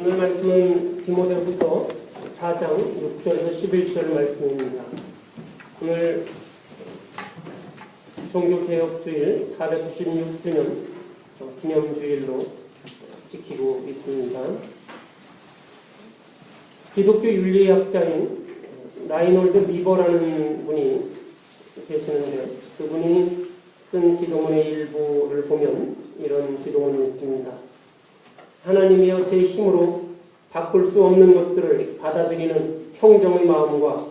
오늘 말씀은 디모데후서 4장 6절에서 11절 말씀입니다. 오늘 종교개혁주일 496주년 기념주일로 지키고 있습니다. 기독교 윤리학자인 라이놀드 미버라는 분이 계시는데 그분이 쓴 기도문의 일부를 보면 이런 기도문이 있습니다. 하나님이여 제 힘으로 바꿀 수 없는 것들을 받아들이는 평정의 마음과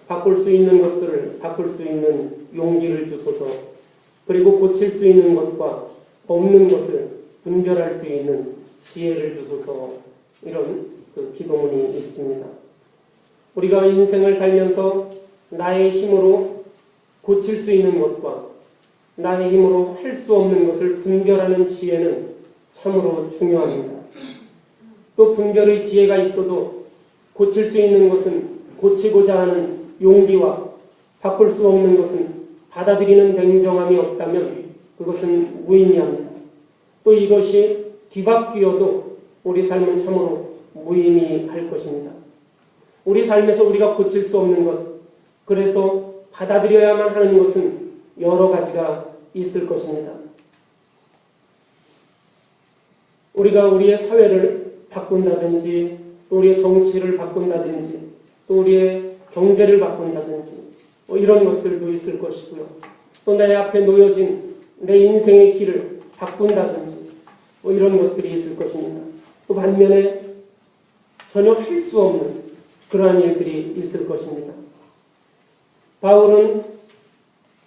바꿀 수 있는 것들을 바꿀 수 있는 용기를 주소서. 그리고 고칠 수 있는 것과 없는 것을 분별할 수 있는 지혜를 주소서. 이런 기도문이 있습니다. 우리가 인생을 살면서 나의 힘으로 고칠 수 있는 것과 나의 힘으로 할 수 없는 것을 분별하는 지혜는 참으로 중요합니다. 또 분별의 지혜가 있어도 고칠 수 있는 것은 고치고자 하는 용기와 바꿀 수 없는 것은 받아들이는 냉정함이 없다면 그것은 무의미합니다. 또 이것이 뒤바뀌어도 우리 삶은 참으로 무의미할 것입니다. 우리 삶에서 우리가 고칠 수 없는 것, 그래서 받아들여야만 하는 것은 여러 가지가 있을 것입니다. 우리가 우리의 사회를 바꾼다든지 또 우리의 정치를 바꾼다든지 또 우리의 경제를 바꾼다든지 이런 것들도 있을 것이고요. 또 내 앞에 놓여진 내 인생의 길을 바꾼다든지 이런 것들이 있을 것입니다. 또 반면에 전혀 할 수 없는 그러한 일들이 있을 것입니다. 바울은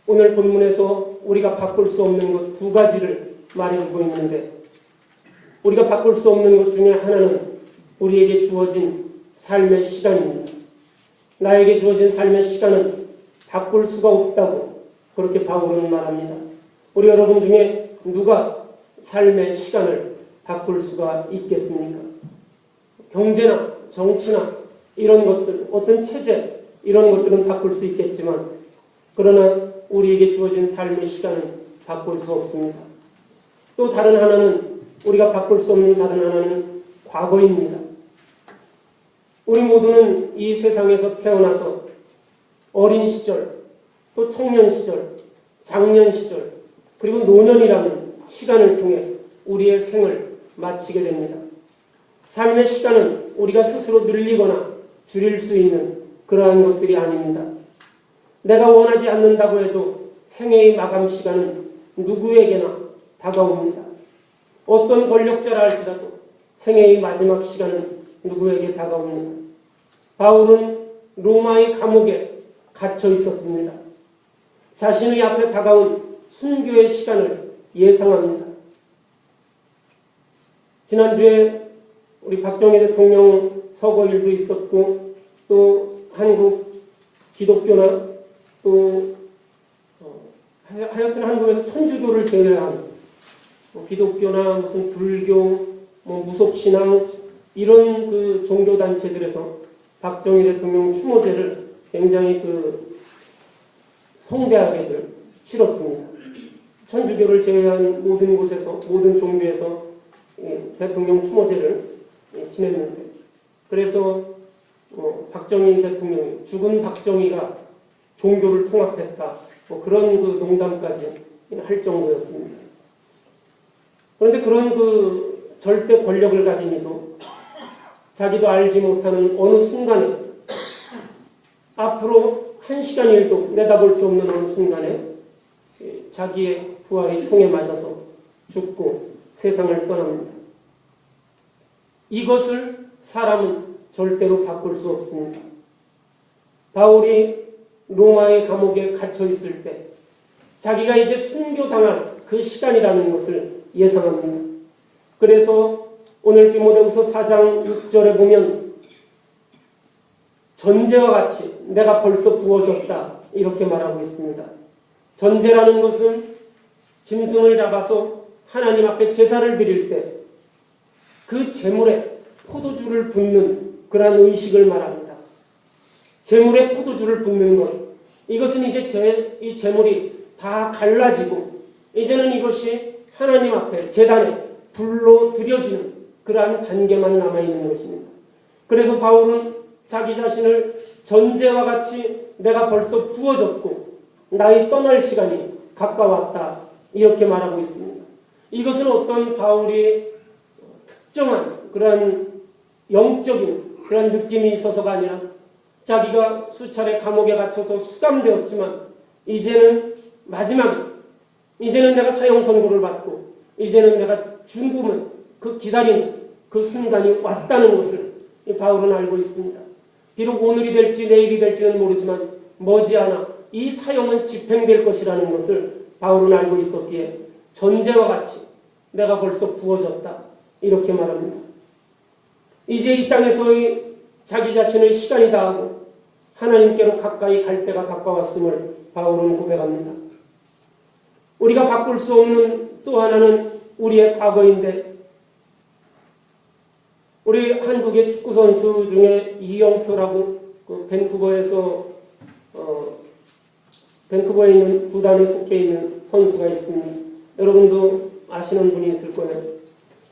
오늘 본문에서 우리가 바꿀 수 없는 것 두 가지를 말해주고 있는데 우리가 바꿀 수 없는 것 중에 하나는 우리에게 주어진 삶의 시간입니다. 나에게 주어진 삶의 시간은 바꿀 수가 없다고 그렇게 바울은 말합니다. 우리 여러분 중에 누가 삶의 시간을 바꿀 수가 있겠습니까? 경제나 정치나 이런 것들, 어떤 체제 이런 것들은 바꿀 수 있겠지만 그러나 우리에게 주어진 삶의 시간은 바꿀 수 없습니다. 또 다른 하나는 우리가 바꿀 수 없는 다른 하나는 과거입니다. 우리 모두는 이 세상에서 태어나서 어린 시절, 또 청년 시절, 장년 시절, 그리고 노년이라는 시간을 통해 우리의 생을 마치게 됩니다. 삶의 시간은 우리가 스스로 늘리거나 줄일 수 있는 그러한 것들이 아닙니다. 내가 원하지 않는다고 해도 생애의 마감 시간은 누구에게나 다가옵니다. 어떤 권력자라 할지라도 생애의 마지막 시간은 누구에게 다가옵니다. 바울은 로마의 감옥에 갇혀 있었습니다. 자신의 앞에 다가온 순교의 시간을 예상합니다. 지난주에 우리 박정희 대통령 서거일도 있었고 또 한국 기독교나 또 하여튼 한국에서 천주교를 제외한 기독교나 무슨 불교, 무속신앙 이런 그 종교단체들에서 박정희 대통령 추모제를 굉장히 성대하게들 치렀습니다. 천주교를 제외한 모든 곳에서 모든 종교에서 대통령 추모제를 지냈는데 그래서 박정희 대통령이 죽은 박정희가 종교를 통합했다 그런 농담까지 할 정도였습니다. 그런데 그런 절대 권력을 가진 이도 자기도 알지 못하는 어느 순간에 앞으로 1시간일도 내다볼 수 없는 어느 순간에 자기의 부하의 총에 맞아서 죽고 세상을 떠납니다. 이것을 사람은 절대로 바꿀 수 없습니다. 바울이 로마의 감옥에 갇혀 있을 때 자기가 이제 순교당할 그 시간이라는 것을 예상합니다. 그래서 오늘 디모데후서 4장 6절에 보면 전제와 같이 내가 벌써 부어졌다 이렇게 말하고 있습니다. 전제라는 것은 짐승을 잡아서 하나님 앞에 제사를 드릴 때 그 제물에 포도주를 붓는 그러한 의식을 말합니다. 제물에 포도주를 붓는 것, 이것은 이제 이 제물이 다 갈라지고 이제는 이것이 하나님 앞에 제단에 불로 드려지는 그러한 단계만 남아있는 것입니다. 그래서 바울은 자기 자신을 전제와 같이 내가 벌써 부어졌고 나의 떠날 시간이 가까웠다 이렇게 말하고 있습니다. 이것은 어떤 바울이 특정한 그러한 영적인 그런 느낌이 있어서가 아니라 자기가 수차례 감옥에 갇혀서 수감되었지만 이제는 마지막에 이제는 내가 사형 선고를 받고 이제는 내가 죽음을 그 기다리는 그 순간이 왔다는 것을 바울은 알고 있습니다. 비록 오늘이 될지 내일이 될지는 모르지만 머지않아 이 사형은 집행될 것이라는 것을 바울은 알고 있었기에 전제와 같이 내가 벌써 부어졌다 이렇게 말합니다. 이제 이 땅에서의 자기 자신의 시간이 다하고 하나님께로 가까이 갈 때가 가까웠음을 바울은 고백합니다. 우리가 바꿀 수 없는 또 하나는 우리의 과거인데 우리 한국의 축구 선수 중에 이영표라고 밴쿠버에 있는 구단에 속해 있는 선수가 있습니다. 여러분도 아시는 분이 있을 거예요.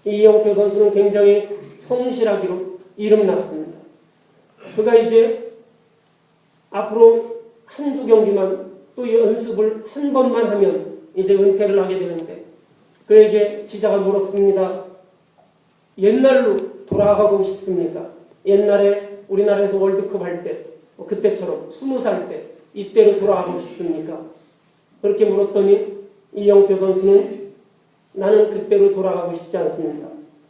이영표 선수는 굉장히 성실하기로 이름났습니다. 그가 이제 앞으로 한두 경기만 또 연습을 한 번만 하면 이제 은퇴를 하게 되는데 그에게 기자가 물었습니다. 옛날로 돌아가고 싶습니까? 옛날에 우리나라에서 월드컵 할 때 그때처럼 20살 때 이때로 돌아가고 싶습니까? 그렇게 물었더니 이영표 선수는 나는 그때로 돌아가고 싶지 않습니다.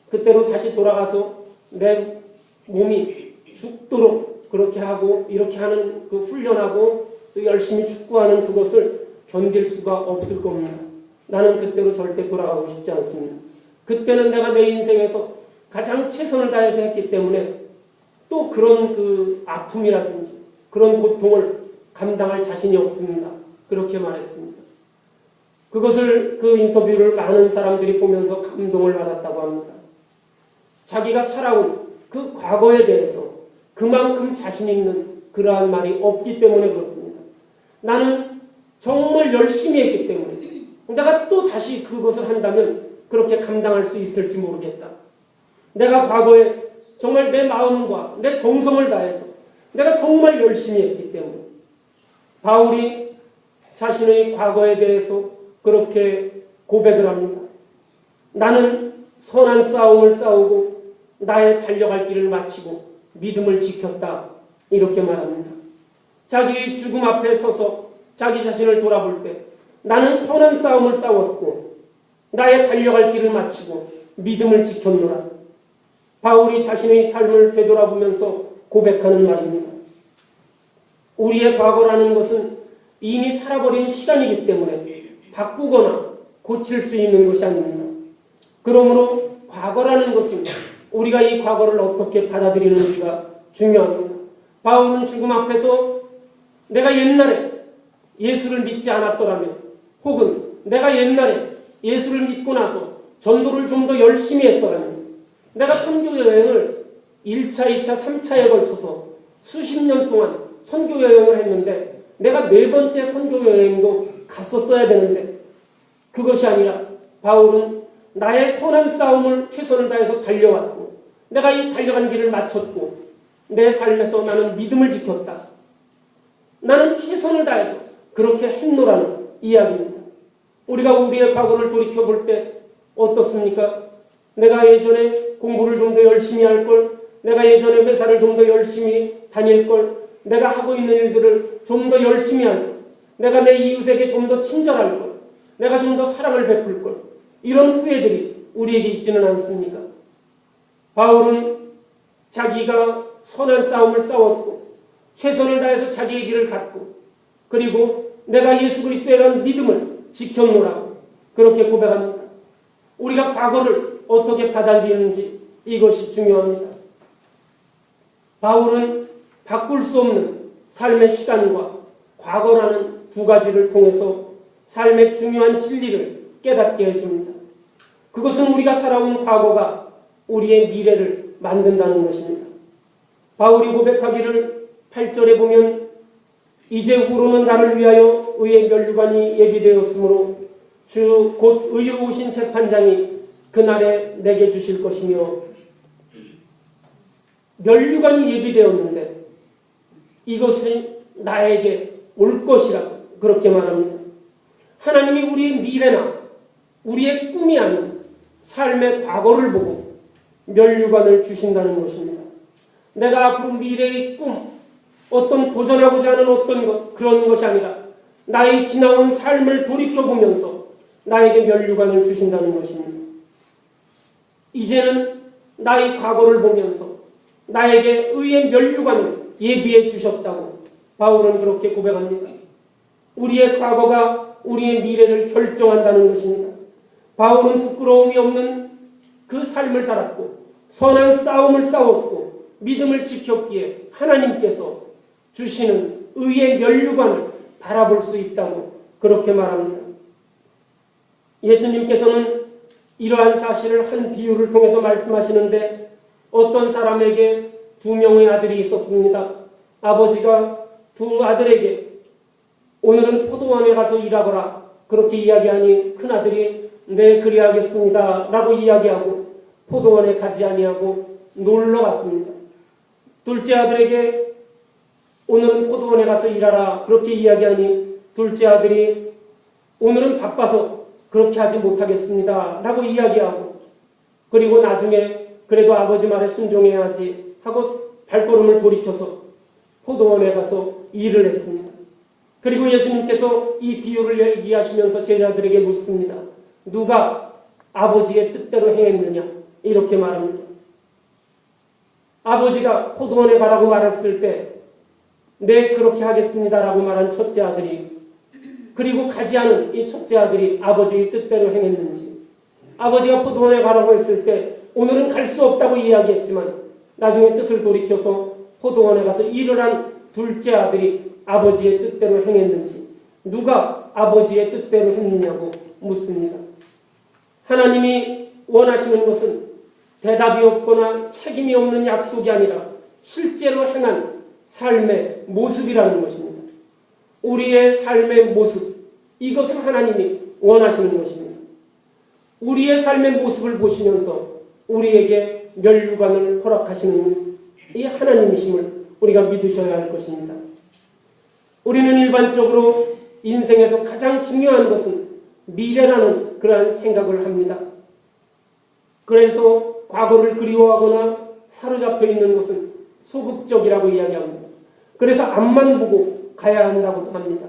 그때로 다시 돌아가서 내 몸이 죽도록 그렇게 하고 이렇게 하는 그 훈련하고 또 열심히 축구하는 그것을 견딜 수가 없을 겁니다. 나는 그때로 절대 돌아가고 싶지 않습니다. 그때는 내가 내 인생에서 가장 최선을 다해서 했기 때문에 또 그런 그 아픔이라든지 그런 고통을 감당할 자신이 없습니다. 그렇게 말했습니다. 그것을 그 인터뷰를 많은 사람들이 보면서 감동을 받았다고 합니다. 자기가 살아온 그 과거에 대해서 그만큼 자신 있는 그러한 말이 없기 때문에 그렇습니다. 나는 정말 열심히 했기 때문에 내가 또 다시 그것을 한다면 그렇게 감당할 수 있을지 모르겠다. 내가 과거에 정말 내 마음과 내 정성을 다해서 내가 정말 열심히 했기 때문에 바울이 자신의 과거에 대해서 그렇게 고백을 합니다. 나는 선한 싸움을 싸우고 나의 달려갈 길을 마치고 믿음을 지켰다. 이렇게 말합니다. 자기의 죽음 앞에 서서 자기 자신을 돌아볼 때 나는 선한 싸움을 싸웠고 나의 달려갈 길을 마치고 믿음을 지켰노라. 바울이 자신의 삶을 되돌아보면서 고백하는 말입니다. 우리의 과거라는 것은 이미 살아버린 시간이기 때문에 바꾸거나 고칠 수 있는 것이 아닙니다. 그러므로 과거라는 것은 우리가 이 과거를 어떻게 받아들이는지가 중요합니다. 바울은 죽음 앞에서 내가 옛날에 예수를 믿지 않았더라면 혹은 내가 옛날에 예수를 믿고 나서 전도를 좀 더 열심히 했더라면 내가 선교 여행을 1차, 2차, 3차에 걸쳐서 수십 년 동안 선교 여행을 했는데 내가 4번째 선교 여행도 갔었어야 되는데 그것이 아니라 바울은 나의 선한 싸움을 최선을 다해서 달려왔고 내가 이 달려간 길을 마쳤고 내 삶에서 나는 믿음을 지켰다. 나는 최선을 다해서 그렇게 했노라는 이야기입니다. 우리가 우리의 과거를 돌이켜볼 때 어떻습니까? 내가 예전에 공부를 좀 더 열심히 할 걸, 내가 예전에 회사를 좀 더 열심히 다닐 걸, 내가 하고 있는 일들을 좀 더 열심히 할 걸, 내가 내 이웃에게 좀 더 친절할 걸, 내가 좀 더 사랑을 베풀 걸, 이런 후회들이 우리에게 있지는 않습니까? 바울은 자기가 선한 싸움을 싸웠고 최선을 다해서 자기의 길을 갔고 그리고 내가 예수 그리스도에 대한 믿음을 지켰노라고 그렇게 고백합니다. 우리가 과거를 어떻게 받아들이는지 이것이 중요합니다. 바울은 바꿀 수 없는 삶의 시간과 과거라는 두 가지를 통해서 삶의 중요한 진리를 깨닫게 해줍니다. 그것은 우리가 살아온 과거가 우리의 미래를 만든다는 것입니다. 바울이 고백하기를 8절에 보면 이제 후로는 나를 위하여 의의 면류관이 예비되었으므로 주 곧 의로우신 재판장이 그날에 내게 주실 것이며 면류관이 예비되었는데 이것이 나에게 올 것이라고 그렇게 말합니다. 하나님이 우리의 미래나 우리의 꿈이 아닌 삶의 과거를 보고 면류관을 주신다는 것입니다. 내가 앞으로 미래의 꿈, 어떤 도전하고자 하는 어떤 것, 그런 것이 아니라 나의 지나온 삶을 돌이켜보면서 나에게 면류관을 주신다는 것입니다. 이제는 나의 과거를 보면서 나에게 의의 면류관을 예비해 주셨다고 바울은 그렇게 고백합니다. 우리의 과거가 우리의 미래를 결정한다는 것입니다. 바울은 부끄러움이 없는 그 삶을 살았고 선한 싸움을 싸웠고 믿음을 지켰기에 하나님께서 주시는 의의 면류관을 바라볼 수 있다고 그렇게 말합니다. 예수님께서는 이러한 사실을 한 비유를 통해서 말씀하시는데 어떤 사람에게 2명의 아들이 있었습니다. 아버지가 두 아들에게 오늘은 포도원에 가서 일하거라 그렇게 이야기하니 큰아들이 네 그리하겠습니다 라고 이야기하고 포도원에 가지 아니하고 놀러 갔습니다. 둘째 아들에게 오늘은 포도원에 가서 일하라 그렇게 이야기하니 둘째 아들이 오늘은 바빠서 그렇게 하지 못하겠습니다 라고 이야기하고 그리고 나중에 그래도 아버지 말에 순종해야지 하고 발걸음을 돌이켜서 포도원에 가서 일을 했습니다. 그리고 예수님께서 이 비유를 얘기하시면서 제자들에게 묻습니다. 누가 아버지의 뜻대로 행했느냐? 이렇게 말합니다. 아버지가 포도원에 가라고 말했을 때 네 그렇게 하겠습니다 라고 말한 첫째 아들이 그리고 가지 않은 이 첫째 아들이 아버지의 뜻대로 행했는지 아버지가 포도원에 가라고 했을 때 오늘은 갈 수 없다고 이야기했지만 나중에 뜻을 돌이켜서 포도원에 가서 일을 한 둘째 아들이 아버지의 뜻대로 행했는지 누가 아버지의 뜻대로 했느냐고 묻습니다. 하나님이 원하시는 것은 대답이 없거나 책임이 없는 약속이 아니라 실제로 행한 삶의 모습이라는 것입니다. 우리의 삶의 모습, 이것을 하나님이 원하시는 것입니다. 우리의 삶의 모습을 보시면서 우리에게 면류관을 허락하시는 이 하나님이심을 우리가 믿으셔야 할 것입니다. 우리는 일반적으로 인생에서 가장 중요한 것은 미래라는 그러한 생각을 합니다. 그래서 과거를 그리워하거나 사로잡혀 있는 것은 소극적이라고 이야기합니다. 그래서 앞만 보고 가야 한다고도 합니다.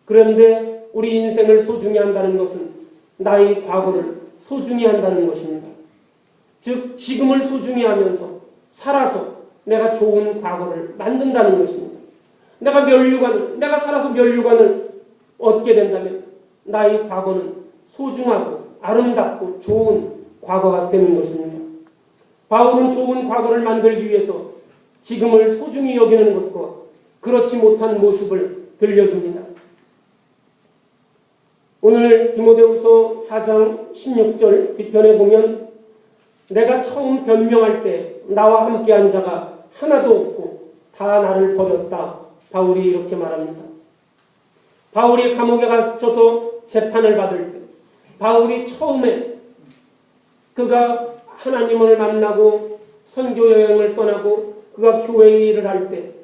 그런데 우리 인생을 소중히 한다는 것은 나의 과거를 소중히 한다는 것입니다. 즉 지금을 소중히 하면서 살아서 내가 좋은 과거를 만든다는 것입니다. 내가 살아서 면류관을 얻게 된다면 나의 과거는 소중하고 아름답고 좋은 과거가 되는 것입니다. 바울은 좋은 과거를 만들기 위해서 지금을 소중히 여기는 것과 그렇지 못한 모습을 들려줍니다. 오늘 디모데후서 4장 16절 뒤편에 보면 내가 처음 변명할 때 나와 함께한 자가 하나도 없고 다 나를 버렸다. 바울이 이렇게 말합니다. 바울이 감옥에 갇혀서 재판을 받을 때 바울이 처음에 그가 하나님을 만나고 선교 여행을 떠나고 그가 교회 일을 할 때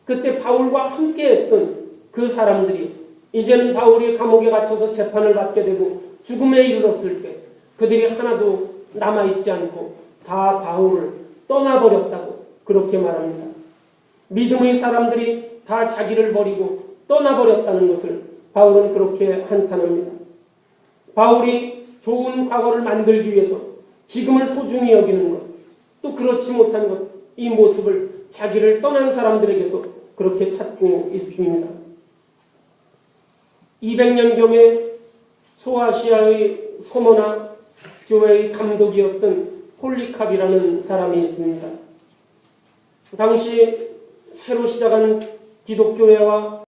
그때 바울과 함께 했던 그 사람들이 이제는 바울이 감옥에 갇혀서 재판을 받게 되고 죽음에 이르렀을 때 그들이 하나도 남아있지 않고 다 바울을 떠나버렸다고 그렇게 말합니다. 믿음의 사람들이 다 자기를 버리고 떠나버렸다는 것을 바울은 그렇게 한탄합니다. 바울이 좋은 과거를 만들기 위해서 지금을 소중히 여기는 것, 또 그렇지 못한 것, 이 모습을 자기를 떠난 사람들에게서 그렇게 찾고 있습니다. 200년경에 소아시아의 소모나 교회의 감독이었던 폴리캅이라는 사람이 있습니다. 당시 새로 시작한 기독교회와